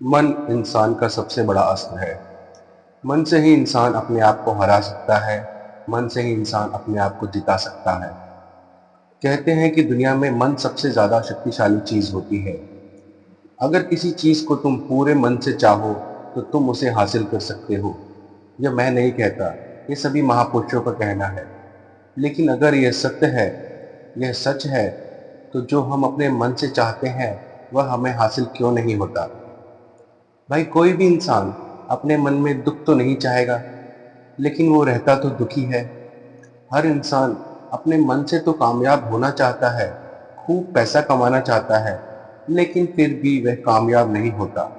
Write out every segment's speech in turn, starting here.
मन इंसान का सबसे बड़ा अस्त्र है। मन से ही इंसान अपने आप को हरा सकता है। मन से ही इंसान अपने आप को जिता सकता है। कहते हैं कि दुनिया में मन सबसे ज्यादा शक्तिशाली चीज होती है। अगर किसी चीज को तुम पूरे मन से चाहो तो तुम उसे हासिल कर सकते हो। यह मैं नहीं कहता, ये सभी महापुरुषों का कहना है। लेकिन अगर यह सत्य है, यह सच है, तो जो हम अपने मन से चाहते हैं वह हमें हासिल क्यों नहीं होता। भाई, कोई भी इंसान अपने मन में दुख तो नहीं चाहेगा, लेकिन वो रहता तो दुखी है। हर इंसान अपने मन से तो कामयाब होना चाहता है, खूब पैसा कमाना चाहता है, लेकिन फिर भी वह कामयाब नहीं होता।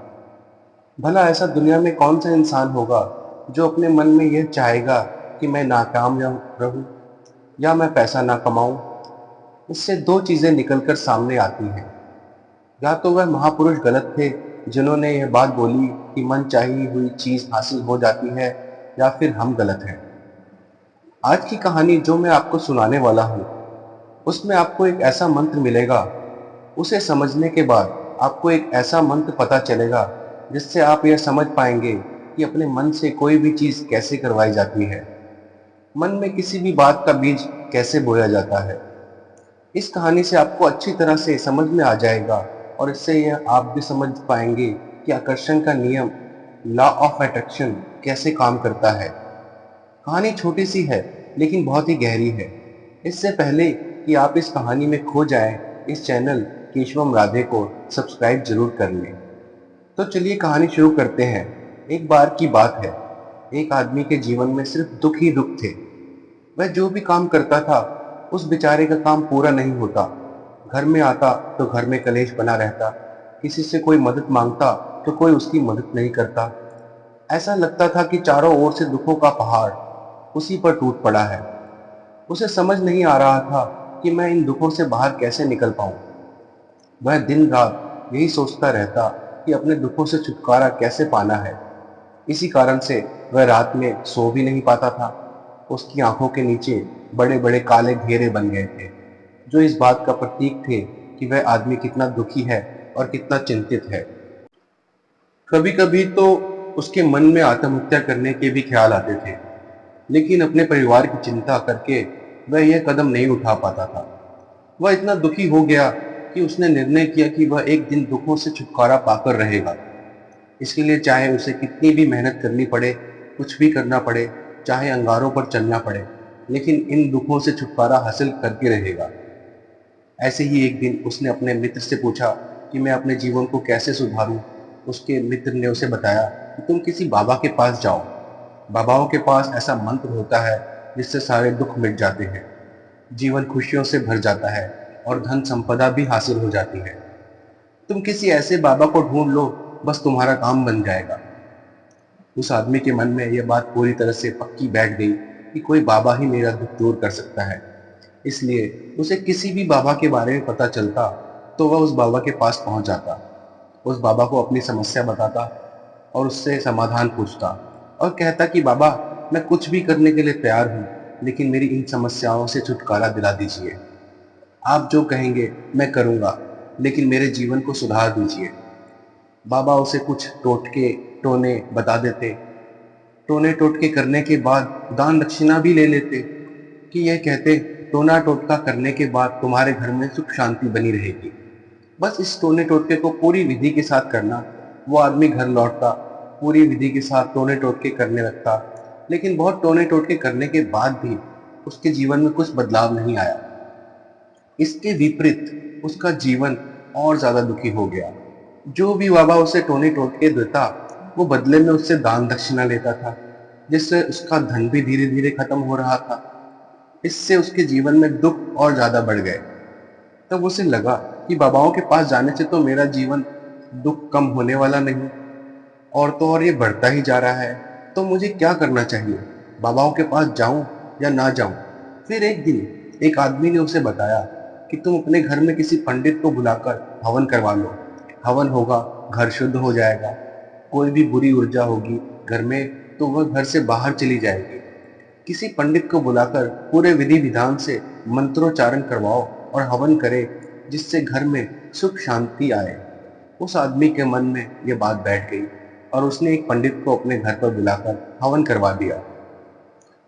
भला ऐसा दुनिया में कौन सा इंसान होगा जो अपने मन में यह चाहेगा कि मैं नाकामयाब रहूं या मैं पैसा ना कमाऊं। इससे दो चीजें निकलकर सामने आती हैं। या तो वह महापुरुष गलत थे जिन्होंने यह बात बोली कि मन चाही हुई चीज हासिल हो जाती है, या फिर हम गलत हैं। आज की कहानी जो मैं आपको सुनाने वाला हूँ, उसमें आपको एक ऐसा मंत्र मिलेगा। उसे समझने के बाद आपको एक ऐसा मंत्र पता चलेगा जिससे आप यह समझ पाएंगे कि अपने मन से कोई भी चीज कैसे करवाई जाती है। मन में किसी भी बात का बीज कैसे बोया जाता है। इस कहानी से आपको अच्छी तरह से समझ में आ जाएगा, और इससे यह आप भी समझ पाएंगे कि आकर्षण का नियम, लॉ ऑफ अट्रैक्शन, कैसे काम करता है। कहानी छोटी सी है लेकिन बहुत ही गहरी है। इससे पहले कि आप इस कहानी में खो जाएं, इस चैनल केशवम राधे को सब्सक्राइब जरूर कर लें। तो चलिए कहानी शुरू करते हैं। एक बार की बात है, एक आदमी के जीवन में सिर्फ दुख ही दुख थे। वह जो भी काम करता था, उस बेचारे का काम पूरा नहीं होता। घर में आता तो घर में कलेश बना रहता। किसी से कोई मदद मांगता तो कोई उसकी मदद नहीं करता। ऐसा लगता था कि चारों ओर से दुखों का पहाड़ उसी पर टूट पड़ा है। उसे समझ नहीं आ रहा था कि मैं इन दुखों से बाहर कैसे निकल पाऊं। वह दिन रात यही सोचता रहता कि अपने दुखों से छुटकारा कैसे पाना है। इसी कारण से वह रात में सो भी नहीं पाता था। उसकी आंखों के नीचे बड़े बड़े काले घेरे बन गए थे, जो इस बात का प्रतीक थे कि वह आदमी कितना दुखी है और कितना चिंतित है। कभी कभी तो उसके मन में आत्महत्या करने के भी ख्याल आते थे, लेकिन अपने परिवार की चिंता करके वह यह कदम नहीं उठा पाता था। वह इतना दुखी हो गया कि उसने निर्णय किया कि वह एक दिन दुखों से छुटकारा पाकर रहेगा। इसके लिए चाहे उसे कितनी भी मेहनत करनी पड़े, कुछ भी करना पड़े, चाहे अंगारों पर चलना पड़े, लेकिन इन दुखों से छुटकारा हासिल करके रहेगा। ऐसे ही एक दिन उसने अपने मित्र से पूछा कि मैं अपने जीवन को कैसे सुधारूं। उसके मित्र ने उसे बताया कि तुम किसी बाबा के पास जाओ। बाबाओं के पास ऐसा मंत्र होता है जिससे सारे दुख मिट जाते हैं, जीवन खुशियों से भर जाता है और धन संपदा भी हासिल हो जाती है। तुम किसी ऐसे बाबा को ढूंढ लो, बस तुम्हारा काम बन जाएगा। उस आदमी के मन में यह बात पूरी तरह से पक्की बैठ गई कि कोई बाबा ही मेरा दुख दूर कर सकता है। इसलिए उसे किसी भी बाबा के बारे में पता चलता तो वह उस बाबा के पास पहुंच जाता, उस बाबा को अपनी समस्या बताता और उससे समाधान पूछता, और कहता कि बाबा, मैं कुछ भी करने के लिए तैयार हूँ, लेकिन मेरी इन समस्याओं से छुटकारा दिला दीजिए। आप जो कहेंगे मैं करूँगा, लेकिन मेरे जीवन को सुधार दीजिए। बाबा उसे कुछ टोटके टोने बता देते। टोने टोटके करने के बाद दान दक्षिणा भी ले लेते, कि यह कहते, टोना टोटका करने के बाद तुम्हारे घर में सुख शांति बनी रहेगी। बस इस टोने टोटके को पूरी विधि के साथ करना। वो आदमी घर लौटता, पूरी विधि के साथ टोने टोटके करने लगता, लेकिन बहुत टोने टोटके करने के बाद भी उसके जीवन में कुछ बदलाव नहीं आया। इसके विपरीत उसका जीवन और ज्यादा दुखी हो गया। जो भी बाबा उसे टोने टोटके देता, वो बदले में उससे दान दक्षिणा लेता था, जिससे उसका धन भी धीरे धीरे खत्म हो रहा था। इससे उसके जीवन में दुख और ज्यादा बढ़ गए। तब उसे लगा कि बाबाओं के पास जाने से तो मेरा जीवन दुख कम होने वाला नहीं, और तो और ये बढ़ता ही जा रहा है। तो मुझे क्या करना चाहिए, बाबाओं के पास जाऊं या ना जाऊं। फिर एक दिन एक आदमी ने उसे बताया कि तुम अपने घर में किसी पंडित को बुलाकर हवन करवा लो। हवन होगा, घर शुद्ध हो जाएगा। कोई भी बुरी ऊर्जा होगी घर में तो वह घर से बाहर चली जाएगी। किसी पंडित को बुलाकर पूरे विधि विधान से मंत्रोच्चारण करवाओ और हवन करे, जिससे घर में सुख शांति आए। उस आदमी के मन में ये बात बैठ गई और उसने एक पंडित को अपने घर पर बुलाकर हवन करवा दिया।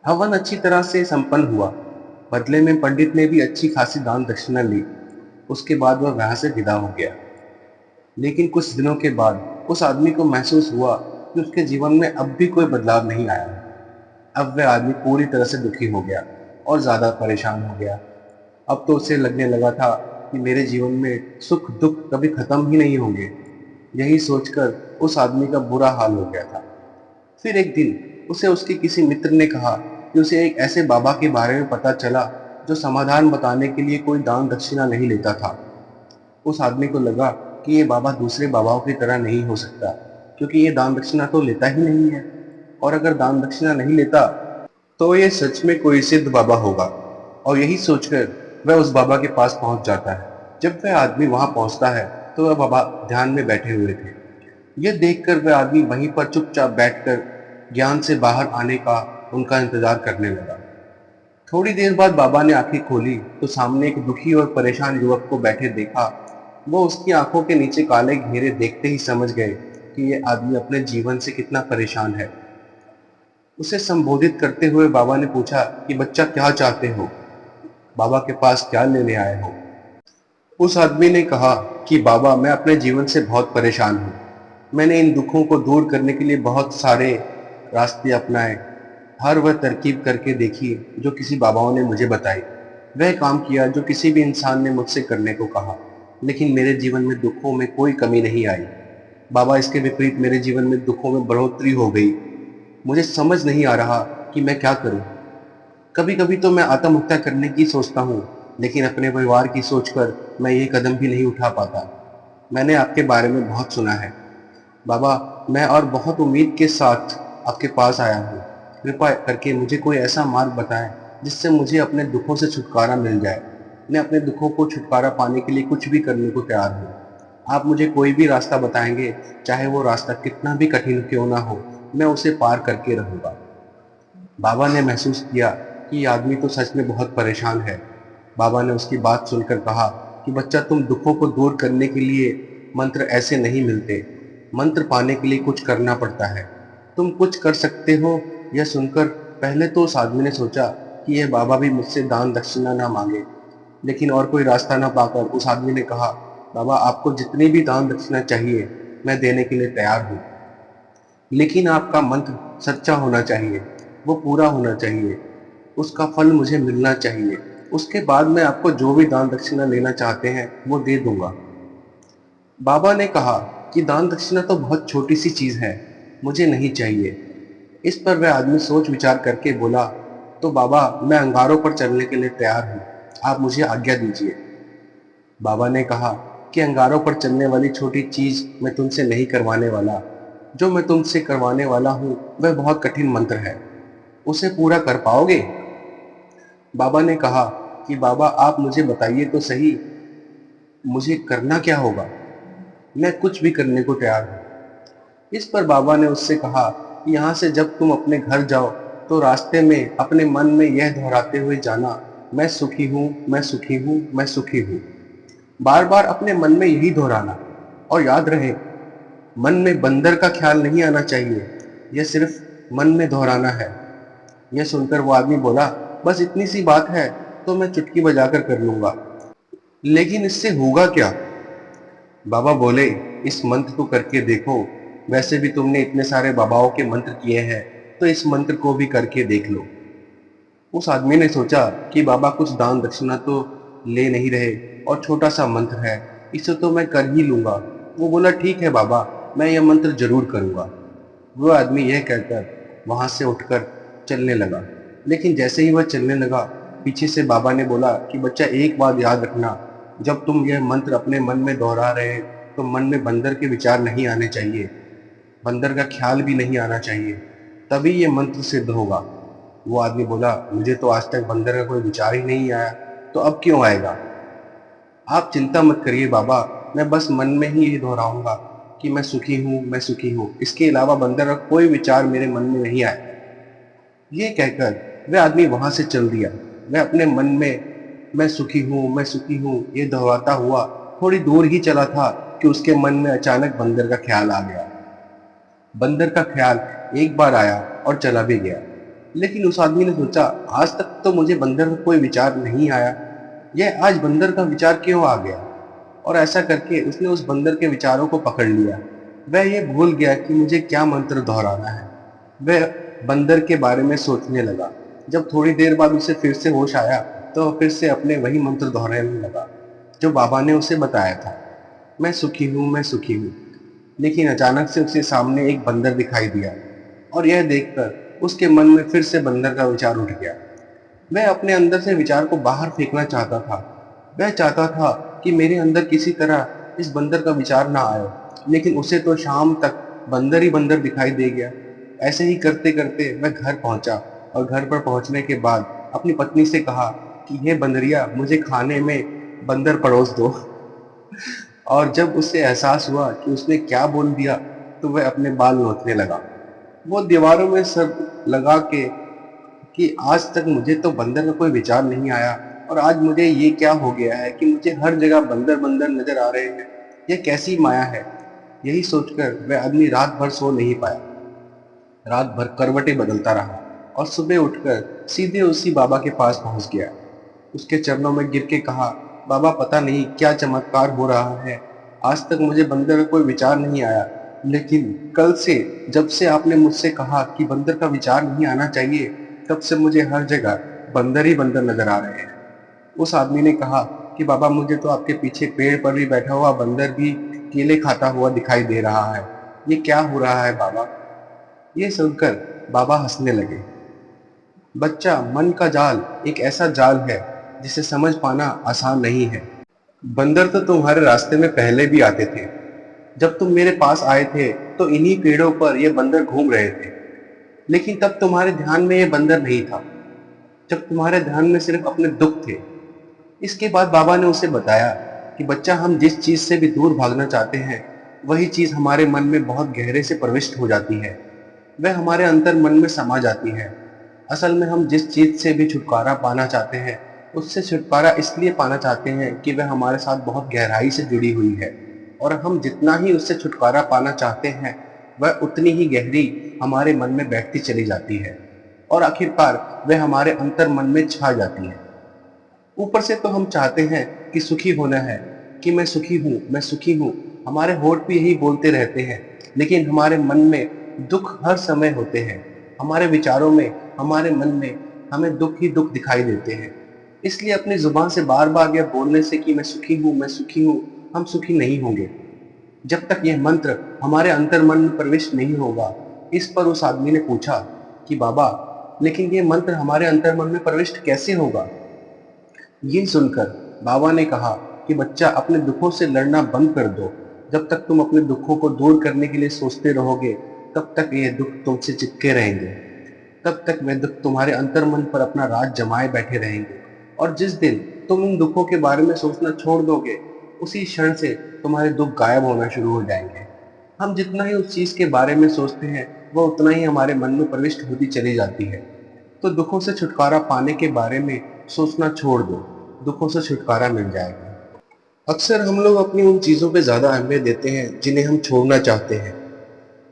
हवन अच्छी तरह से संपन्न हुआ। बदले में पंडित ने भी अच्छी खासी दान दक्षिणा ली। उसके बाद वह वहां से विदा हो गया। लेकिन कुछ दिनों के बाद उस आदमी को महसूस हुआ कि उसके जीवन में अब भी कोई बदलाव नहीं आया। अब वह आदमी पूरी तरह से दुखी हो गया और ज्यादा परेशान हो गया। अब तो उसे लगने लगा था कि मेरे जीवन में सुख दुख कभी खत्म ही नहीं होंगे। यही सोचकर उस आदमी का बुरा हाल हो गया था। फिर एक दिन उसे उसके किसी मित्र ने कहा कि उसे एक ऐसे बाबा के बारे में पता चला जो समाधान बताने के लिए कोई दान दक्षिणा नहीं लेता था। उस आदमी को लगा कि ये बाबा दूसरे बाबाओं की तरह नहीं हो सकता, क्योंकि ये दान दक्षिणा तो लेता ही नहीं है। और अगर दान दक्षिणा नहीं लेता तो ये सच में कोई सिद्ध बाबा होगा। और यही सोचकर वह उस बाबा के पास पहुंच जाता है। जब वह आदमी वहां पहुंचता है तो वह बाबा ध्यान में बैठे हुए थे। यह देखकर वह आदमी वहीं पर चुपचाप बैठकर ज्ञान से बाहर आने का उनका इंतजार करने लगा। थोड़ी देर बाद बाबा ने आंखें खोली तो सामने एक दुखी और परेशान युवक को बैठे देखा। वो उसकी आंखों के नीचे काले घेरे देखते ही समझ गए कि ये आदमी अपने जीवन से कितना परेशान है। उसे संबोधित करते हुए बाबा ने पूछा कि बच्चा क्या चाहते हो, बाबा के पास क्या लेने आए हो। उस आदमी ने कहा कि बाबा मैं अपने जीवन से बहुत परेशान हूँ। मैंने इन दुखों को दूर करने के लिए बहुत सारे रास्ते अपनाए, हर वह तरकीब करके देखी जो किसी बाबाओं ने मुझे बताई। वह काम किया जो किसी भी इंसान ने मुझसे करने को कहा, लेकिन मेरे जीवन में दुखों में कोई कमी नहीं आई। बाबा इसके विपरीत मेरे जीवन में दुखों में बढ़ोतरी हो गई। मुझे समझ नहीं आ रहा कि मैं क्या करूं। कभी कभी तो मैं आत्महत्या करने की सोचता हूँ, लेकिन अपने परिवार की सोचकर मैं ये कदम भी नहीं उठा पाता। मैंने आपके बारे में बहुत सुना है बाबा, मैं और बहुत उम्मीद के साथ आपके पास आया हूँ। कृपा करके मुझे कोई ऐसा मार्ग बताएं जिससे मुझे अपने दुखों से छुटकारा मिल जाए। मैं अपने दुखों को छुटकारा पाने के लिए कुछ भी करने को तैयार हूँ। आप मुझे कोई भी रास्ता बताएंगे, चाहे वो रास्ता कितना भी कठिन क्यों ना हो, मैं उसे पार करके रहूँगा। बाबा ने महसूस किया कि ये आदमी तो सच में बहुत परेशान है। बाबा ने उसकी बात सुनकर कहा कि बच्चा, तुम दुखों को दूर करने के लिए मंत्र ऐसे नहीं मिलते। मंत्र पाने के लिए कुछ करना पड़ता है। तुम कुछ कर सकते हो। यह सुनकर पहले तो उस आदमी ने सोचा कि यह बाबा भी मुझसे दान दक्षिणा ना मांगे, लेकिन और कोई रास्ता ना पाकर उस आदमी ने कहा, बाबा आपको जितनी भी दान दक्षिणा चाहिए मैं देने के लिए तैयार हूँ, लेकिन आपका मंत्र सच्चा होना चाहिए, वो पूरा होना चाहिए, उसका फल मुझे मिलना चाहिए। उसके बाद मैं आपको जो भी दान दक्षिणा लेना चाहते हैं वो दे दूंगा। बाबा ने कहा कि दान दक्षिणा तो बहुत छोटी सी चीज है, मुझे नहीं चाहिए। इस पर वह आदमी सोच विचार करके बोला, तो बाबा मैं अंगारों पर चलने के लिए तैयार हूँ, आप मुझे आज्ञा दीजिए। बाबा ने कहा कि अंगारों पर चलने वाली छोटी चीज मैं तुमसे नहीं करवाने वाला। जो मैं तुमसे करवाने वाला हूँ वह बहुत कठिन मंत्र है, उसे पूरा कर पाओगे? बाबा ने कहा कि बाबा आप मुझे बताइए तो सही, मुझे करना क्या होगा? मैं कुछ भी करने को तैयार हूँ। इस पर बाबा ने उससे कहा कि यहाँ से जब तुम अपने घर जाओ तो रास्ते में अपने मन में यह दोहराते हुए जाना, मैं सुखी हूँ, मैं सुखी हूँ, मैं सुखी हूँ। बार बार अपने मन में यही दोहराना। और याद रहे, मन में बंदर का ख्याल नहीं आना चाहिए, यह सिर्फ मन में दोहराना है। यह सुनकर वो आदमी बोला, बस इतनी सी बात है तो मैं चुटकी बजाकर कर लूंगा, लेकिन इससे होगा क्या? बाबा बोले, इस मंत्र को करके देखो। वैसे भी तुमने इतने सारे बाबाओं के मंत्र किए हैं, तो इस मंत्र को भी करके देख लो। उस आदमी ने सोचा कि बाबा कुछ दान दक्षिणा तो ले नहीं रहे और छोटा सा मंत्र है, इसे तो मैं कर ही लूंगा। वो बोला, ठीक है बाबा, मैं यह मंत्र जरूर करूंगा। वो आदमी यह कहकर वहां से उठकर चलने लगा। लेकिन जैसे ही वह चलने लगा, पीछे से बाबा ने बोला कि बच्चा एक बात याद रखना, जब तुम यह मंत्र अपने मन में दोहरा रहे तो मन में बंदर के विचार नहीं आने चाहिए, बंदर का ख्याल भी नहीं आना चाहिए, तभी ये मंत्र सिद्ध होगा। वो आदमी बोला, मुझे तो आज तक बंदर का कोई विचार ही नहीं आया, तो अब क्यों आएगा? आप चिंता मत करिए बाबा, मैं बस मन में ही ये दोहराऊंगा कि मैं सुखी हूँ, मैं सुखी हूँ। इसके अलावा बंदर का कोई विचार मेरे मन में नहीं आया। ये कहकर वह आदमी वहां से चल दिया। वह अपने मन में मैं सुखी हूँ, मैं सुखी हूँ ये दोहराता हुआ थोड़ी दूर ही चला था कि उसके मन में अचानक बंदर का ख्याल आ गया। बंदर का ख्याल एक बार आया और चला भी गया, लेकिन उस आदमी ने सोचा, आज तक तो मुझे बंदर का कोई विचार नहीं आया, यह आज बंदर का विचार क्यों आ गया। और ऐसा करके उसने उस बंदर के विचारों को पकड़ लिया। वह ये भूल गया कि मुझे क्या मंत्र दोहराना है। वह बंदर के बारे में सोचने लगा। जब थोड़ी देर बाद उसे फिर से होश आया तो वह फिर से अपने वही मंत्र दोहराने लगा जो बाबा ने उसे बताया था, मैं सुखी हूँ, मैं सुखी हूँ। लेकिन अचानक से उसके सामने एक बंदर दिखाई दिया और यह देखकर उसके मन में फिर से बंदर का विचार उठ गया। वह अपने अंदर से विचार को बाहर फेंकना चाहता था। वह चाहता था कि मेरे अंदर किसी तरह इस बंदर का विचार ना आए, लेकिन उसे तो शाम तक बंदर ही बंदर दिखाई दे गया। ऐसे ही करते करते वह घर पहुंचा और घर पर पहुंचने के बाद अपनी पत्नी से कहा कि हे बंदरिया, मुझे खाने में बंदर परोस दो। और जब उसे एहसास हुआ कि उसने क्या बोल दिया तो वह अपने बाल नोचने लगा। वो दीवारों में सब लगा के कि आज तक मुझे तो बंदर का कोई विचार नहीं आया और आज मुझे ये क्या हो गया है कि मुझे हर जगह बंदर बंदर नजर आ रहे हैं। यह कैसी माया है। यही सोचकर वह आदमी रात भर सो नहीं पाया। रात भर करवटें बदलता रहा और सुबह उठकर सीधे उसी बाबा के पास पहुंच गया। उसके चरणों में गिर के कहा, बाबा, पता नहीं क्या चमत्कार हो रहा है, आज तक मुझे बंदर का कोई विचार नहीं आया, लेकिन कल से जब से आपने मुझसे कहा कि बंदर का विचार नहीं आना चाहिए, तब से मुझे हर जगह बंदर ही बंदर नजर आ रहे हैं। उस आदमी ने कहा कि बाबा, मुझे तो आपके पीछे पेड़ पर भी बैठा हुआ बंदर भी केले खाता हुआ दिखाई दे रहा है। ये क्या हो रहा है बाबा। ये सुनकर बाबा हंसने लगे। बच्चा, मन का जाल एक ऐसा जाल है जिसे समझ पाना आसान नहीं है। बंदर तो तुम्हारे रास्ते में पहले भी आते थे। जब तुम मेरे पास आए थे तो इन्हीं पेड़ों पर ये बंदर घूम रहे थे, लेकिन तब तुम्हारे ध्यान में ये बंदर नहीं था। जब तुम्हारे ध्यान में सिर्फ अपने दुख थे। इसके बाद बाबा ने उसे बताया कि बच्चा, हम जिस चीज से भी दूर भागना चाहते हैं वही चीज हमारे मन में बहुत गहरे से प्रविष्ट हो जाती है। वह हमारे अंतर मन में समा जाती है। असल में हम जिस चीज से भी छुटकारा पाना चाहते हैं उससे छुटकारा इसलिए पाना चाहते हैं कि वह हमारे साथ बहुत गहराई से जुड़ी हुई है, और हम जितना ही उससे छुटकारा पाना चाहते हैं वह उतनी ही गहरी हमारे मन में बैठती चली जाती है और आखिरकार वह हमारे अंतर मन में छा जाती है। ऊपर से तो हम चाहते हैं कि सुखी होना है, कि मैं सुखी हूँ, मैं सुखी हूँ, हमारे होठ भी यही बोलते रहते हैं, लेकिन हमारे मन में दुख हर समय होते हैं। हमारे विचारों में, हमारे मन में हमें दुख ही दुख दिखाई देते हैं। इसलिए अपनी जुबान से बार बार यह बोलने से कि मैं सुखी हूँ, मैं सुखी हूँ, हम सुखी नहीं होंगे जब तक यह मंत्र हमारे अंतर मन में प्रविष्ट नहीं होगा। इस पर उस आदमी ने पूछा कि बाबा, लेकिन ये मंत्र हमारे अंतर मन में प्रविष्ट कैसे होगा। ये सुनकर बाबा ने कहा कि बच्चा, अपने दुखों से लड़ना बंद कर दो। जब तक तुम अपने दुखों को दूर करने के लिए सोचते रहोगे तब तक ये दुख तुमसे चिपके रहेंगे। तब तक वे दुख तुम्हारे अंतर मन पर अपना राज जमाए बैठे रहेंगे, और जिस दिन तुम इन दुखों के बारे में सोचना छोड़ दोगे उसी क्षण से तुम्हारे दुख गायब होना शुरू हो जाएंगे। हम जितना ही उस चीज के बारे में सोचते हैं वह उतना ही हमारे मन में प्रविष्ट होती चली जाती है। तो दुखों से छुटकारा पाने के बारे में सोचना छोड़ दो, दुखों से छुटकारा मिल जाएगा। अक्सर हम लोग अपनी उन चीज़ों पे ज़्यादा अहमियत देते हैं जिन्हें हम छोड़ना चाहते हैं,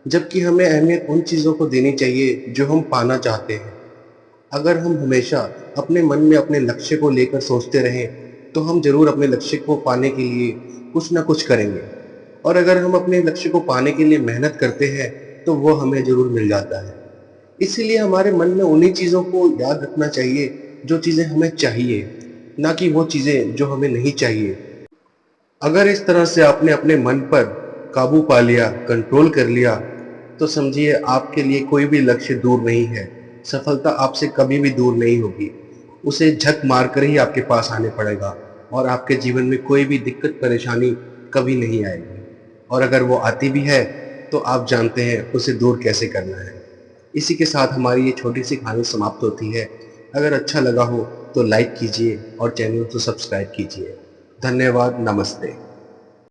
जबकि हमें अहमियत उन चीज़ों को देनी चाहिए जो हम पाना चाहते हैं। अगर हम हमेशा अपने मन में अपने लक्ष्य को लेकर सोचते रहें तो हम जरूर अपने लक्ष्य को पाने के लिए कुछ ना कुछ करेंगे, और अगर हम अपने लक्ष्य को पाने के लिए मेहनत करते हैं तो वो हमें जरूर मिल जाता है। इसीलिए हमारे मन में उन्हीं चीज़ों को याद रखना चाहिए जो चीज़ें हमें चाहिए, ना कि वो चीज़ें जो हमें नहीं चाहिए। अगर इस तरह से आपने अपने मन पर काबू पा लिया, कंट्रोल कर लिया, तो समझिए आपके लिए कोई भी लक्ष्य दूर नहीं है। सफलता आपसे कभी भी दूर नहीं होगी। उसे झक मार कर ही आपके पास आने पड़ेगा, और आपके जीवन में कोई भी दिक्कत परेशानी कभी नहीं आएगी। और अगर वो आती भी है तो आप जानते हैं उसे दूर कैसे करना है। इसी के साथ हमारी ये छोटी सी कहानी समाप्त होती है। अगर अच्छा लगा हो तो लाइक कीजिए और चैनल को सब्सक्राइब कीजिए। धन्यवाद। नमस्ते।